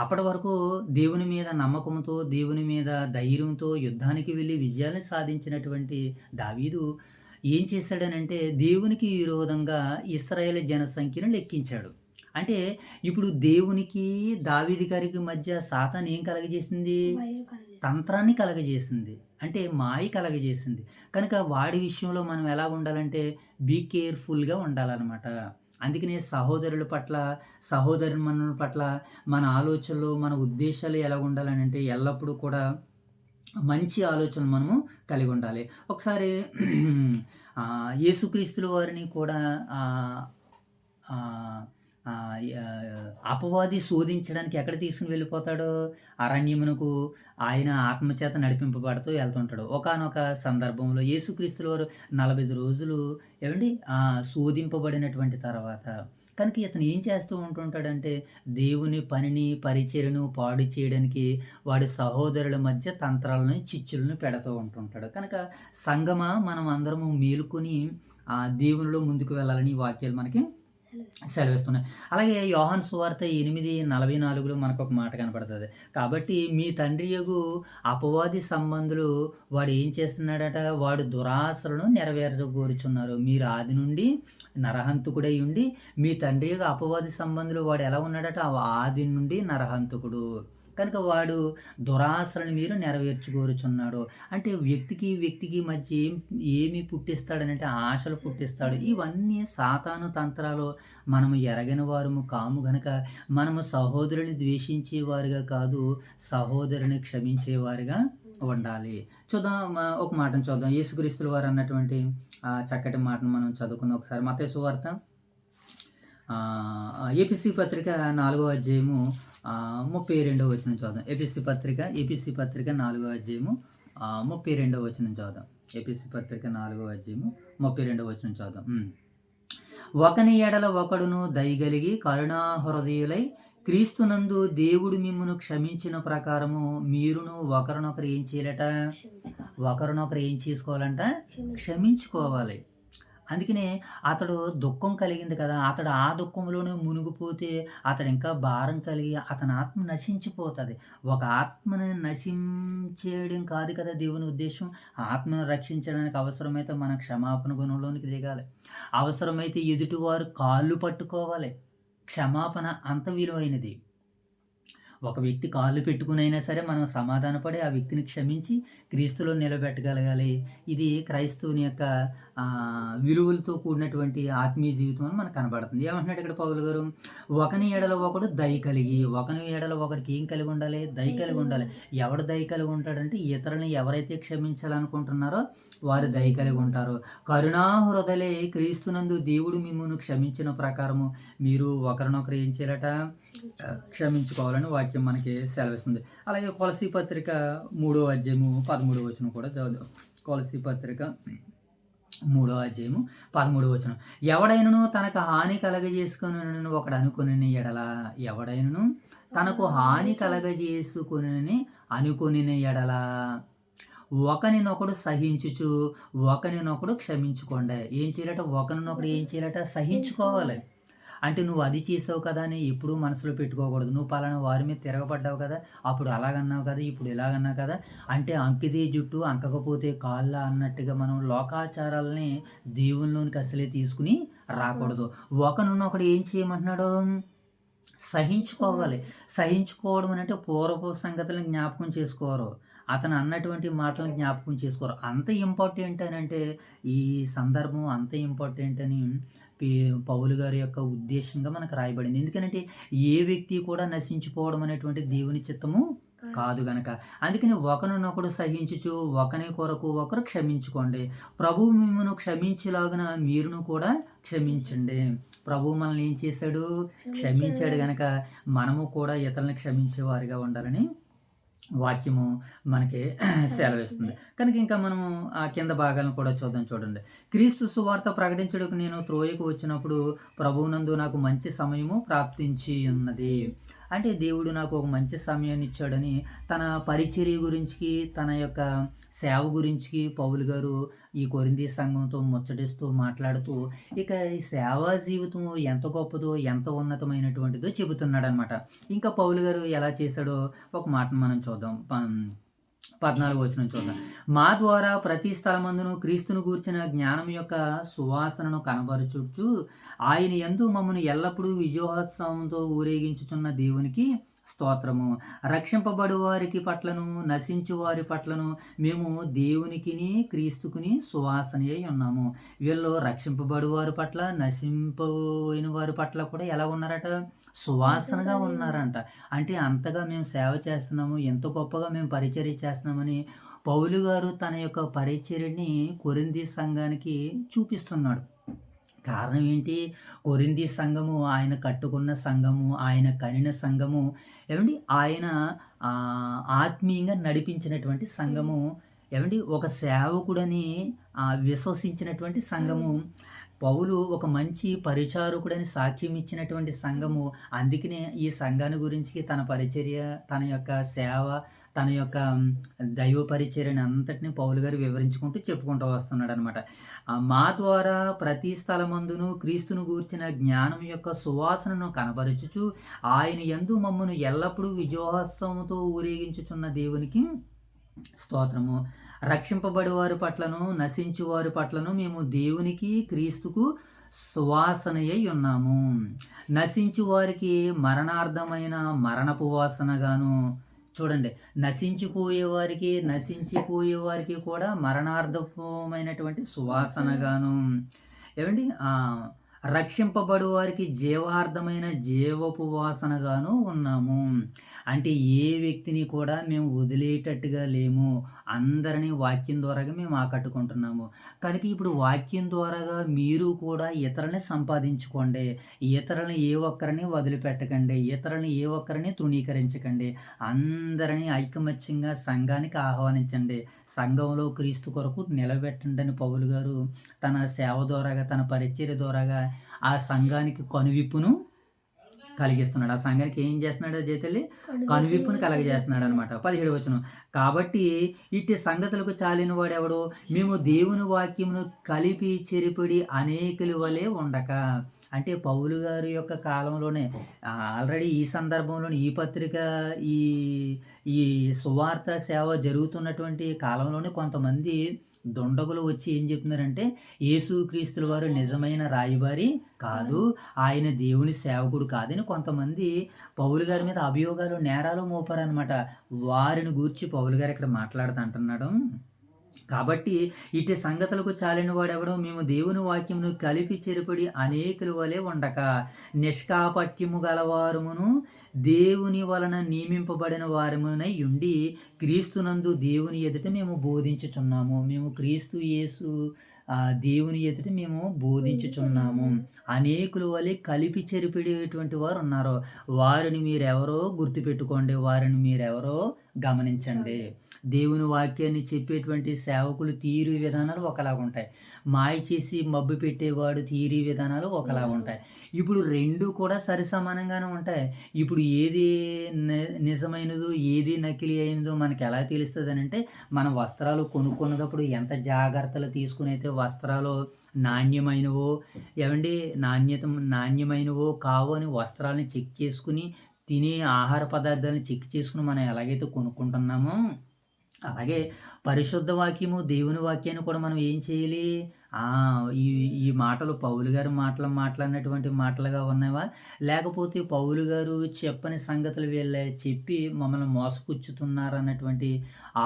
అప్పటి వరకు దేవుని మీద నమ్మకంతో, దేవుని మీద ధైర్యంతో యుద్ధానికి వెళ్ళి విజయాన్ని సాధించినటువంటి దావీదు ఏం చేశాడనంటే, దేవునికి విరోధంగా ఇశ్రాయేలు జనసంఖ్యను లెక్కించాడు. అంటే ఇప్పుడు దేవునికి, దావీదు గారికి మధ్య సాతాను ఏం కలగజేసింది? వైరం కలగజేస్తుంది. తంత్రాన్ని కలగజేసింది. అంటే మాయ కలగజేసింది. కనుక వాడి విషయంలో మనం ఎలా ఉండాలంటే బీ కేర్‌ఫుల్‌గా ఉండాలనమాట. అందుకనే సహోదరుల పట్ల, సహోదరీమణుల పట్ల మన ఆలోచనలు, మన ఉద్దేశాలు ఎలా ఉండాలనంటే ఎల్లప్పుడూ కూడా మంచి ఆలోచనలు మనము కలిగి ఉండాలి. ఒకసారి యేసుక్రీస్తుల వారిని కూడా ఆహ్, ఆహ్, అపవాది శోధించడానికి ఎక్కడ తీసుకొని వెళ్ళిపోతాడు? అరణ్యమునకు ఆయన ఆత్మచేత నడిపింపబడుతూ వెళ్తుంటాడు. ఒకానొక సందర్భంలో యేసుక్రీస్తుల వారు 40 రోజులు ఏవండీ శోధింపబడినటువంటి తర్వాత కనుక ఇతను ఏం చేస్తూ ఉంటుంటాడంటే, దేవుని పనిని, పరిచర్యను పాడు చేయడానికి వాడి సహోదరుల మధ్య తంత్రాలను, చిచ్చులను పెడుతూ ఉంటుంటాడు. కనుక సంగమా మనం అందరము మేలుకొని దేవునిలో ముందుకు వెళ్ళాలని ఈ వాక్యాలు మనకి సెలవిస్తుంది. సెలవిస్తున్నాయి. అలాగే యోహాను సువార్త 8:44లో మనకొక మాట కనపడతది. కాబట్టి మీ తండ్రి యగు అపవాది సంబంధులు వాడు ఏం చేస్తున్నాడట? వాడు దురాశలను నెరవేర్చగోరుచున్నారు. మీరు ఆది నుండి నరహంతకుడై ఉండి, మీ తండ్రి యగు అపవాది సంబంధులు వాడు ఎలా ఉన్నాడట? ఆది నుండి నరహంతకుడు. కనుక వాడు దురాశలను మీరు నెరవేర్చుకోరుచున్నాడు. అంటే వ్యక్తికి మధ్య ఏమి పుట్టిస్తాడనంటే ఆశలు పుట్టిస్తాడు. ఇవన్నీ సాతాను తంత్రాలు. మనము ఎరగని వారము కాము గనక మనము సహోదరుని ద్వేషించేవారుగా కాదు, సహోదరుని క్షమించేవారుగా ఉండాలి. చూద్దాం ఒక మాటను చూద్దాం. యేసుక్రీస్తుల వారు అన్నటువంటి చక్కటి మాటను మనం చదువుకుందాం ఒకసారి. మత్తయి సువార్త ఏపీసీ పత్రిక 4వ అధ్యాయము 32వ వచనం చూద్దాం. ఏపీసీ పత్రిక 4వ అధ్యాయము 32వ వచనం చూద్దాం. ఏపీసీ పత్రిక 4వ అధ్యాయము 32వ వచనం చూద్దాం. ఒకని ఎడల ఒకడును దయగలిగి కరుణా హృదయులై క్రీస్తునందు దేవుడు మిమ్మును క్షమించిన ప్రకారము మీరును ఒకరినొకరు ఏం చేయాలట? ఒకరినొకరు ఏం చేసుకోవాలంట? క్షమించుకోవాలి. అందుకనే అతడు దుఃఖం కలిగింది కదా, అతడు ఆ దుఃఖంలోనే మునిగిపోతే అతడు ఇంకా భారం కలిగి అతని ఆత్మ నశించిపోతుంది. ఒక ఆత్మని నశించేయడం కాదు కదా దేవుని ఉద్దేశం. ఆత్మను రక్షించడానికి అవసరమైతే మన క్షమాపణ గుణంలోనికి దిగాలి. అవసరమైతే ఎదుటివారు కాళ్ళు పట్టుకోవాలి. క్షమాపణ అంత విలువైనది. ఒక వ్యక్తి కాళ్ళు పెట్టుకునైనా సరే మనం సమాధానపడి ఆ వ్యక్తిని క్షమించి క్రీస్తులో నిలబెట్టగలగాలి. ఇది క్రైస్తవుని యొక్క విలువలతో కూడినటువంటి ఆత్మీయ జీవితం అని మనకు కనబడుతుంది. ఏమంటున్నాడు ఇక్కడ పౌలు గారు? ఒకని ఎడల ఒకడు దయ కలిగి, ఒకని ఎడల ఒకడికి ఏం కలిగి ఉండాలి? దయ కలిగి ఉండాలి. ఎవడు దయ కలిగి ఉంటాడంటే ఇతరులను ఎవరైతే క్షమించాలనుకుంటున్నారో వారు దయ కలిగి ఉంటారు. కరుణా హృదయలే క్రీస్తునందు దేవుడు మిమ్మును క్షమించిన ప్రకారము మీరు ఒకరినొకరు ఏం చేయాలట? క్షమించుకోవాలని వాక్యం మనకి సెలవిస్తుంది. అలాగే కొలసీ పత్రిక 3వ అధ్యాయము 13వ వచనం కూడా చదువు. కొలసీ పత్రిక 3వ అధ్యాయము 13వ వచనం. ఎవడైనను తనకు హాని కలగజేసుకుని ఒకడు అనుకుని ఎడల, ఎవడైనను తనకు హాని కలగజేసుకుని అనుకుని ఎడల ఒకరినొకడు సహించుచు ఒకరినొకడు క్షమించుకోండి. ఏం చేయాలట? ఒకరినొకడు ఏం చేయాలట? సహించుకోవాలి. అంటే నువ్వు అది చేసావు కదా అని ఎప్పుడూ మనసులో పెట్టుకోకూడదు. నువ్వు పలానా వారి మీద తిరగబడ్డావు కదా, అప్పుడు అలాగన్నావు కదా, ఇప్పుడు ఇలాగన్నావు కదా, అంటే అంకితే జుట్టు అంకకపోతే కాళ్ళ అన్నట్టుగా మనం లోకాచారాలని దేవునిలోనికి అసలే తీసుకుని రాకూడదు. ఒకరినొకడు ఏం చేయమంటున్నాడు? సహించుకోవాలి. సహించుకోవడం అంటే పూర్వపు సంగతులను జ్ఞాపకం చేసుకోరు, అతను అన్నటువంటి మాటలను జ్ఞాపకం చేసుకోరు. అంత ఇంపార్టెంట్ అని అంటే ఈ సందర్భం అంత ఇంపార్టెంట్ అని పౌలు గారి యొక్క ఉద్దేశంగా మనకు రాయబడింది. ఎందుకంటే ఏ వ్యక్తి కూడా నశించిపోవడం అనేటువంటి దేవుని చిత్తము కాదు గనక. అందుకని ఒకరినొకడు సహించుచు ఒకని కొరకు ఒకరు క్షమించుకోండి. ప్రభువు మిమ్మల్ని క్షమించేలాగున మీరును కూడా క్షమించండి. ప్రభువు మనల్ని ఏం చేశాడు? క్షమించాడు గనక మనము కూడా ఇతరులను క్షమించేవారిగా ఉండాలని వాక్యము మనకి సెలవిస్తుంది. కనుక ఇంకా మనము ఆ కింద భాగాలను కూడా చూడండి. క్రీస్తు సువార్త ప్రకటించుటకు నేను త్రోయకు వచ్చినప్పుడు ప్రభువునందు నాకు మంచి సమయము ప్రాప్తించి ఉన్నది. అంటే దేవుడు నాకు ఒక మంచి సమయాన్ని ఇచ్చాడని తన పరిచర్య గురించి, తన యొక్క సేవ గురించి పౌలు గారు ఈ కొరింథీ సంఘంతో ముచ్చటిస్తూ మాట్లాడుతూ ఇక ఈ సేవా జీవితం ఎంత గొప్పదో, ఎంత ఉన్నతమైనటువంటిదో చెబుతున్నాడనమాట. ఇంకా పౌలు గారు ఎలా చేశాడో ఒక మాటను మనం చూద్దాం. 14వ వచనం చూద్దాం. మా ద్వారా ప్రతి స్థలమందును క్రీస్తును గూర్చిన జ్ఞానం యొక్క సువాసనను కనబరుచుచు ఆయన యందు మమ్మను ఎల్లప్పుడూ విజయోత్సవంతో ఊరేగించుచున్న దేవునికి స్తోత్రము. రక్షింపబడు వారికి పట్లను నశించు వారి పట్లను మేము దేవునికిని క్రీస్తుకుని సువాసన అయి ఉన్నాము. వీళ్ళు రక్షింపబడు వారి పట్ల, నశింపబోయిన వారి పట్ల కూడా ఎలా ఉన్నారట? సువాసనగా ఉన్నారంట. అంటే అంతగా మేము సేవ చేస్తున్నాము, ఎంత గొప్పగా మేము పరిచర్య చేస్తున్నామని పౌలు గారు తన యొక్క పరిచర్యని కొరింథీ సంఘానికి చూపిస్తున్నాడు. కారణం ఏంటి? కొరింథీ సంఘము ఆయన కట్టుకున్న సంఘము, ఆయన కనిన సంఘము, ఏమండి ఆయన ఆత్మీయంగా నడిపించినటువంటి సంఘము, ఏమండి ఒక సేవకుడని విశ్వసించినటువంటి సంఘము, పౌలు ఒక మంచి పరిచారకుడని సాక్ష్యం ఇచ్చినటువంటి సంఘము. అందుకనే ఈ సంఘాన్ని గురించి తన పరిచర్య, తన యొక్క సేవ, తన యొక్క దైవ పరిచర్యని అంతటిని పౌలు గారు వివరించుకుంటూ చెప్పుకుంటూ వస్తున్నాడు అనమాట. మా ద్వారా ప్రతి స్థలమందును క్రీస్తును గూర్చిన జ్ఞానం యొక్క సువాసనను కనబరుచుచు ఆయన యందు మమ్మను ఎల్లప్పుడూ విజయోత్సవంతో ఊరేగించుచున్న దేవునికి స్తోత్రము. రక్షింపబడి వారి పట్లను, నశించు వారి పట్లను మేము దేవునికి క్రీస్తుకు సువాసనయై ఉన్నాము. నశించు వారికి మరణార్థమైన మరణపు వాసనగాను, చూడండి, నశించిపోయే వారికి కూడా మరణార్థమైనటువంటి సువాసనగాను, ఏమండి రక్షింపబడు వారికి జీవార్థమైన జీవపు వాసనగాను ఉన్నాము. అంటే ఏ వ్యక్తిని కూడా మేము వదిలేటట్టుగా లేము. అందరినీ వాక్యం ద్వారాగా మేము ఆకట్టుకుంటున్నాము. కనుక ఇప్పుడు వాక్యం ద్వారాగా మీరు కూడా ఇతరులని సంపాదించుకోండి. ఇతరులని ఏ ఒక్కరిని వదిలిపెట్టకండి. ఇతరులని ఏ ఒక్కరిని తృణీకరించకండి. అందరినీ ఐకమత్యంగా సంఘానికి ఆహ్వానించండి. సంఘంలో క్రీస్తు కొరకు నిలబెట్టండి అని పౌలు గారు తన సేవ ద్వారాగా, తన పరిచర్య ద్వారాగా ఆ సంఘానికి కనువిప్పును కలిగిస్తున్నాడు. ఆ సంఘానికి ఏం చేస్తున్నాడు? జైతల్లి కనువిప్పును కలగజేస్తున్నాడు అనమాట. 17వ వచనం. కాబట్టి ఇట్టి సంగతులకు చాలిన వాడెవడో మేము దేవుని వాక్యమును కలిపి చెరిపడి అనేకుల వలె ఉండక. అంటే పౌలు గారి యొక్క కాలంలోనే ఆల్రెడీ ఈ సందర్భంలోనే ఈ పత్రిక ఈ సువార్త సేవ జరుగుతున్నటువంటి కాలంలోనే కొంతమంది దొండగులు వచ్చి ఏం చెప్తున్నారంటే యేసుక్రీస్తుల వారు నిజమైన రాయబారి కాదు, ఆయన దేవుని సేవకుడు కాదని కొంతమంది పౌలు గారి మీద అభియోగాలు, నేరాలు మోపారనమాట. వారిని గూర్చి పౌలు గారు ఇక్కడ మాట్లాడుతూ అంటున్నాడు. కాబట్టి ఇటు సంగతులకు చాలిన వాడెవడో మేము దేవుని వాక్యమును కలిపి చెరిపడి అనేకుల వలె ఉండక నిష్కాపట్యము గలవారమును దేవుని వలన నియమింపబడిన వారమునై ఉండి క్రీస్తునందు దేవుని ఎదుట మేము బోధించుచున్నాము. మేము క్రీస్తు యేసు దేవుని ఎదుట మేము బోధించుచున్నాము. అనేకుల వలె కలిపి చెరిపడేటువంటి వారు ఉన్నారు. వారిని మీరెవరో గుర్తుపెట్టుకోండి, వారిని మీరెవరో గమనించండి. దేవుని వాక్యాన్ని చెప్పేటువంటి సేవకులు తీరు విధానాలు ఒకలాగా ఉంటాయి. మాయ చేసి మబ్బు పెట్టేవాడు తీరి విధానాలు ఒకలాగా ఉంటాయి. ఇప్పుడు రెండు కూడా సరిసమానంగానే ఉంటాయి. ఇప్పుడు ఏది నిజమైనదో ఏది నకిలీ అయినదో మనకి ఎలా తెలుస్తుంది అని అంటే, మన వస్త్రాలు కొనుక్కున్నప్పుడు ఎంత జాగ్రత్తలు తీసుకుని అయితే వస్త్రాలు నాణ్యమైనవో నాణ్యమైనవో కావో అని వస్త్రాలని చెక్ చేసుకుని, తినే ఆహార పదార్థాలను చెక్ చేసుకుని మనం ఎలాగైతే కొనుక్కుంటున్నామో, అలాగే పరిశుద్ధ వాక్యము, దేవుని వాక్యాన్ని కూడా మనం ఏం చేయాలి? ఈ మాటలు పౌలు గారు మాట్లాడినటువంటి మాటలుగా ఉన్నావా, లేకపోతే పౌలు గారు చెప్పని సంగతులు వీళ్ళే చెప్పి మమ్మల్ని మోసపుచ్చుతున్నారన్నటువంటి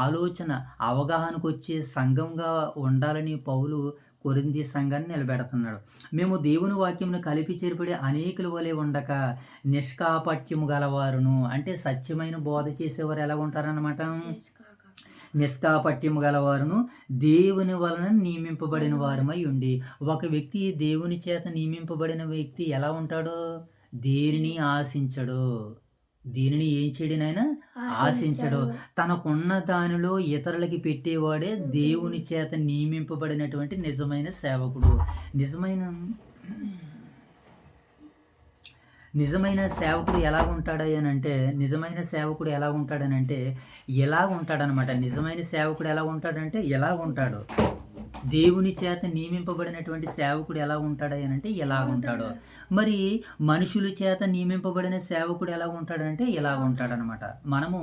ఆలోచన, అవగాహనకు వచ్చే సంఘంగా ఉండాలని పౌలు కొరింథీ సంఘాన్ని నిలబెడుతున్నాడు. మేము దేవుని వాక్యమును కలిపి చెరిపడి అనేకుల వలె ఉండక నిష్కాపట్యము గలవారును, అంటే సత్యమైన బోధ చేసేవారు ఎలా ఉంటారన్నమాట? నిష్కాపట్యము గలవారును దేవుని వలన నియమింపబడిన వారమై ఉండి. ఒక వ్యక్తి దేవుని చేత నియమింపబడిన వ్యక్తి ఎలా ఉంటాడో? దేనిని ఆశించడు. దేనిని ఏం చేయడినైనా ఆశించడు. తనకున్న దానిలో ఇతరులకి పెట్టేవాడే దేవుని చేత నియమింపబడినటువంటి నిజమైన సేవకుడు. నిజమైన సేవకుడు ఎలా ఉంటాడనంటే నిజమైన సేవకుడు ఎలా ఉంటాడనంటే ఎలా ఉంటాడనమాట. నిజమైన సేవకుడు ఎలా ఉంటాడంటే ఎలా ఉంటాడు. దేవుని చేత నియమింపబడినటువంటి సేవకుడు ఎలా ఉంటాడనంటే ఎలా ఉంటాడు. మరి మనుషుల చేత నియమింపబడిన సేవకుడు ఎలా ఉంటాడంటే ఎలా ఉంటాడనమాట. మనము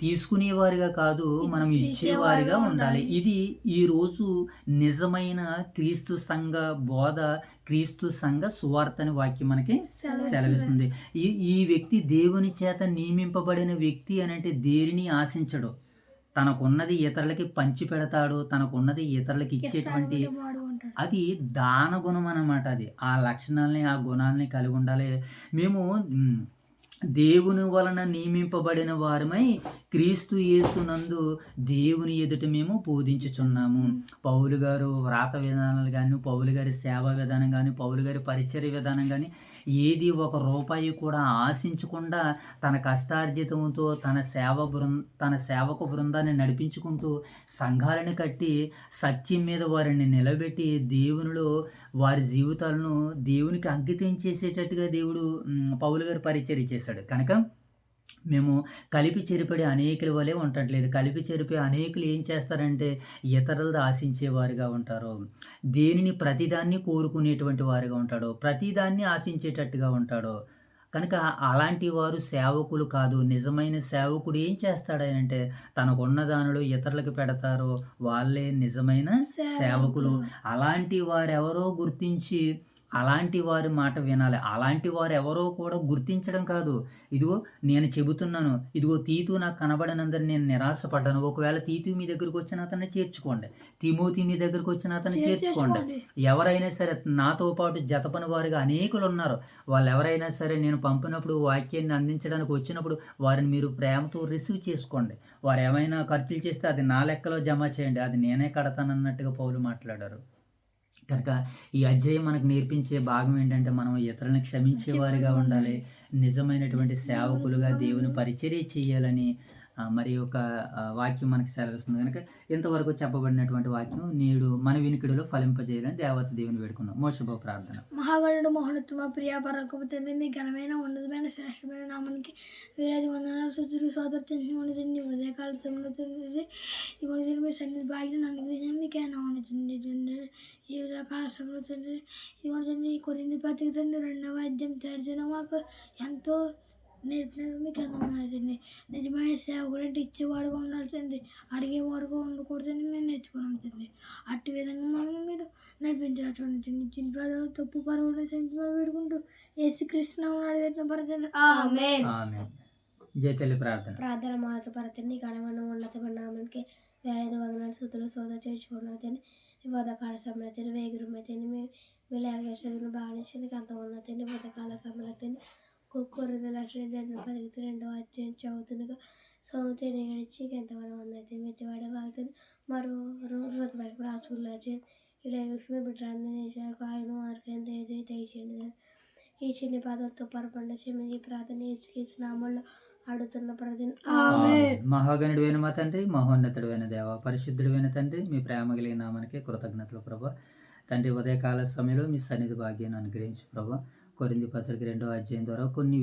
తీసుకునేవారిగా కాదు, మనం ఇచ్చేవారిగా ఉండాలి. ఇది ఈరోజు నిజమైన క్రీస్తు సంఘ బోధ, క్రీస్తు సంఘ సువార్త అని వాక్యం మనకి సెలవిస్తుంది. ఈ వ్యక్తి దేవుని చేత నియమింపబడిన వ్యక్తి అనంటే దేనిని ఆశించడు. తనకున్నది ఇతరులకి పంచి పెడతాడు. తనకున్నది ఇతరులకి ఇచ్చేటువంటి అది దాన గుణం అన్నమాట. అది ఆ లక్షణాలని ఆ గుణాలని కలిగి ఉండాలి. మేము దేవుని వలన నియమింపబడిన వారమై క్రీస్తు యేసునందు దేవుని ఎదుట మేము బోధించుచున్నాము. పౌలు గారు వ్రాత విధానాలు కానీ, పౌలు గారి సేవా విధానం కానీ, పౌలు గారి పరిచర్య విధానం కానీ ఏది ఒక రూపాయి కూడా ఆశించకుండా తన కష్టార్జితంతో తన సేవకు బృందాన్ని నడిపించుకుంటూ సంఘాలను కట్టి సత్యం మీద వారిని నిలబెట్టి దేవునిలో వారి జీవితాలను దేవునికి అంకితం చేసేటట్టుగా దేవుడు పౌలు గారు పరిచర్య చేశాడు. కనుక మేము కలిపి చెరిపడే అనేకుల వలె ఉండట్లేదు. కలిపి చెరిపే అనేకులు ఏం చేస్తారంటే ఇతరులది ఆశించేవారుగా ఉంటారు. దేనిని ప్రతిదాన్ని కోరుకునేటువంటి వారుగా ఉంటాడు. ప్రతిదాన్ని ఆశించేటట్టుగా ఉంటాడు. కనుక అలాంటి వారు సేవకులు కాదు. నిజమైన సేవకుడు ఏం చేస్తాడంటే తనకున్న దానిలో ఇతరులకు పెడతారు. వాళ్ళే నిజమైన సేవకులు. అలాంటి వారెవరో గుర్తించి అలాంటి వారి మాట వినాలి. అలాంటి వారు ఎవరో కూడా గుర్తించడం కాదు. ఇదిగో నేను చెబుతున్నాను, ఇదిగో తీతు నాకు కనబడినందుకు నేను నిరాశపడ్డాను. ఒకవేళ తీతు మీ దగ్గరకు వచ్చిన అతన్ని చేర్చుకోండి. తిమోతి మీ దగ్గరకు వచ్చిన అతన్ని చేర్చుకోండి. ఎవరైనా సరే నాతో పాటు జతపని వారిగా అనేకులు ఉన్నారు. వాళ్ళు ఎవరైనా సరే నేను పంపినప్పుడు వాక్యాన్ని అందించడానికి వచ్చినప్పుడు వారిని మీరు ప్రేమతో రిసీవ్ చేసుకోండి. వారు ఏమైనా ఖర్చులు చేస్తే అది నా లెక్కలో జమ చేయండి, అది నేనే కడతానన్నట్టుగా పౌలు మాట్లాడారు. కనుక ఈ అధ్యాయం మనకు నేర్పించే భాగం ఏంటంటే మనం ఇతరులను క్షమించేవారిగా ఉండాలి. నిజమైనటువంటి సేవకులుగా దేవుని పరిచర్య చేయాలని మరి ఒక వాక్యం మనకు సెలవిస్తుంది. కనుక ఇంతవరకు చెప్పబడినటువంటి వాక్యం నేడు మన వినికిడిలో ఫలింపజేయాలని దేవత దేవుని వేడుకుందాం. మోషభ ప్రార్థన. మహాగణుడు మహోన్నతమ ప్రియ పరలోకపు తండ్రి, మీ ఘనమైన ఉన్నతమైన శ్రేష్టమైన నామానికి వేలాది వందనాలు స్తుతులు స్తోత్రాలు ఉదయకాల సమయంలో తండ్రి. ఈ మీ సన్నిధి భాగ్యం అనుగ్రహించండి. మీకు నామని తండ్రి ఈ ఉదయకాల సమయంలో తండ్రి. ఈ కొరింథీ పత్రిక తండ్రి 2వ అధ్యాయం తెరిచిన మాకు ఎంతో నేర్పినది మీకు అర్థమవుతుంది. నిజమైన సేవకుడు అంటే ఇచ్చేవాడుగా ఉండాలి తండ్రి, అడిగేవాడుగా ఉండకూడదని మేము నేర్చుకున్నాం తండ్రి. అట్టి విధంగా మనం మీరు నడిపించారు చూడండి. చిన్న ప్రజలు తప్పు పరువులను సంచి పెట్టుకుంటూ యేసుక్రీస్తు నామమున అడిగిన పరతండి. ఆమేన్. జై తల్లి ప్రార్థన. ప్రార్థన మాత పరతండి ఘనమైన ఉన్నతమైన నామానికి వేలాది వందనాలు స్తుతులు సోద చేర్చుకున్నతని బోధకాల సమలతని వేగురుమతని మీ లేఖ చదివిన భావించడానికి అంత ఉన్నతని బోధకాల సమలతని కొరద లక్షణ 2వ అధ్యాయం చదువుతుండగా సంవత్సరం గడిచి ఎంతమంది వందైతే మెత్తవాడే వాగుతుంది మరో రోజు రొద్దుపడి రాసుకుని ఇలా బిడ్డలందరూ చేశారు. ఆయన వారికి దయచేయండి. ఈ చిన్ని పాదలతో పొరపండి క్షమించి ప్రార్థన నామంలో అడుగుతున్న మహాగణుడైన మా తండ్రి, మహోన్నతుడైన దేవ, పరిశుద్ధుడైన తండ్రి, మీ ప్రేమ కలిగిన నామానికి కృతజ్ఞతలు ప్రభా. తండ్రి ఉదయకాల సమయంలో మీ సన్నిధి భాగ్యాన్ని అనుగ్రహించు ప్రభా. కొరింథీ పత్రిక 2వ అధ్యాయం ద్వారా కొన్ని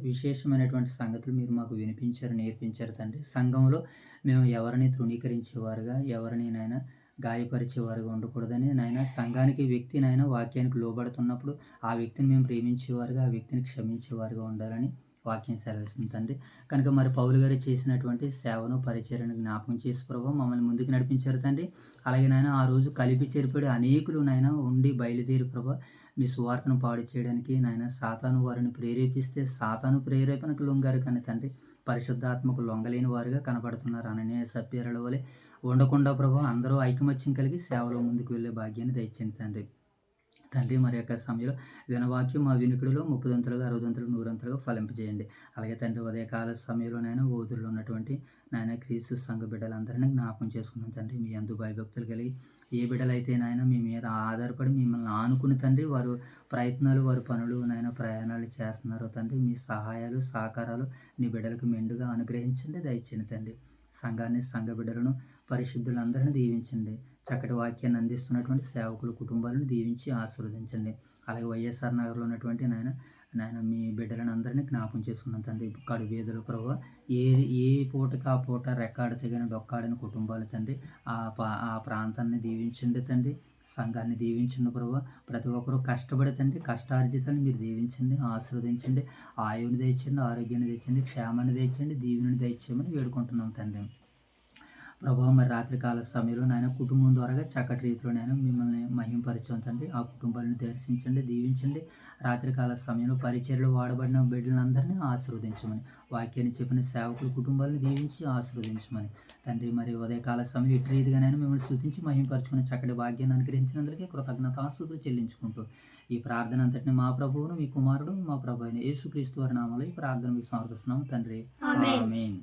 విశేషమైనటువంటి సంగతులు మీరు మాకు వినిపించారు, నేర్పించారు తండ్రి. సంఘంలో మేము ఎవరిని తృణీకరించేవారుగా, ఎవరిని నాయన గాయపరిచేవారుగా ఉండకూడదని నాయన, సంఘానికి వ్యక్తి నాయన వాక్యానికి లోబడుతున్నప్పుడు ఆ వ్యక్తిని మేము ప్రేమించేవారుగా, ఆ వ్యక్తిని క్షమించేవారుగా ఉండాలని వాక్యం సెలవిస్తుంది తండ్రి. కనుక మరి పౌలు గారు చేసినటువంటి సేవను పరిచర్యను జ్ఞాపకం చేసి ప్రభావ మమ్మల్ని ముందుకు నడిపించారు తండ్రి. అలాగే నాయన ఆ రోజు కలిపి చేరిపడి అనేకులు నాయన ఉండి బయలుదేరి ప్రభా మీ సువార్తను పాడు చేయడానికి నాయన సాతాను వారిని ప్రేరేపిస్తే సాతాను ప్రేరేపణకు లొంగారు కానీ తండ్రి, పరిశుద్ధాత్మకు లొంగలేని వారుగా కనపడుతున్నారు. అననీయ సభ్యుల వలె ఉండకుండా ప్రభా అందరూ ఐకమత్యం కలిగి సేవలో ముందుకు వెళ్ళే భాగ్యాన్ని దయచేయండి తండ్రి. తండ్రి మరి యొక్క సమయంలో వినవాక్యం మా వినికిడిలో 30 60 100 ఫలింపజేయండి. అలాగే తండ్రి ఉదయకాల సమయంలో నాయన ఊదురులో ఉన్నటువంటి నాయన క్రీస్తు సంఘ బిడ్డలందరినీ జ్ఞాపకం చేసుకున్నాం తండ్రి. మీ అందు భయభక్తులు కలిగి ఏ బిడ్డలైతే నాయన మీ మీద ఆధారపడి మిమ్మల్ని ఆనుకుని తండ్రి వారు ప్రయత్నాలు, వారి పనులు నాయన ప్రయాణాలు చేస్తున్నారో తండ్రి, మీ సహాయాలు సహకారాలు నీ బిడ్డలకు మెండుగా అనుగ్రహించండి, దయచేయండి తండ్రి. సంఘాన్ని, సంఘ బిడ్డలను, పరిశుద్ధులందరినీ దీవించండి. చక్కటి వాక్యాన్ని అందిస్తున్నటువంటి సేవకుల కుటుంబాలను దీవించి ఆశీర్వదించండి. అలాగే వైఎస్ఆర్ నగర్లో ఉన్నటువంటి నాయన నాయన మీ బిడ్డలను అందరినీ జ్ఞాపం చేసుకున్నాను తండ్రి. కడు బీదలు ప్రభువా, ఏ ఏ పూటకి ఆ పూట రెక్కాడితే కానీ డొక్కాడిన కుటుంబాలు తండ్రి, ఆ ప్రాంతాన్ని దీవించండి తండ్రి. సంఘాన్ని దీవించండి ప్రభువా. ప్రతి ఒక్కరూ కష్టపడి తండ్రి, కష్టార్జితాన్ని మీరు దీవించండి, ఆశీర్వదించండి. ఆయువుని దయచండి, ఆరోగ్యాన్ని దయచండి, క్షేమాన్ని దయచండి, దీవెనని దయచేయమని వేడుకుంటున్నాం తండ్రి. ప్రభావ మరి రాత్రికాల సమయంలో నాయన కుటుంబం ద్వారా చక్కటి రీతిలో నేను మిమ్మల్ని మహింపరిచాం తండ్రి. ఆ కుటుంబాలను దర్శించండి, దీవించండి. రాత్రికాల సమయంలో పరిచర్యలు వాడబడిన బిడ్డలందరినీ ఆశీర్వదించమని, వాక్యాన్ని చెప్పిన సేవకుల కుటుంబాలను దీవించి ఆశీర్వదించమని తండ్రి. మరి ఉదయకాల సమయంలో ఇటు రీతిగానైనా మిమ్మల్ని స్తుతించి మహింపరచుకుని చక్కటి భాగ్యాన్ని అనుగ్రహించినందుకే కృతజ్ఞతాస్తుతులు చెల్లించుకుంటూ ఈ ప్రార్థన అంతటిని మా ప్రభువును, మీ కుమారుడు, మా ప్రభు అయిన యేసుక్రీస్తు వారి నామములో ఈ ప్రార్థన మీకు సమర్పిస్తున్నాం తండ్రి. ఆమేన్.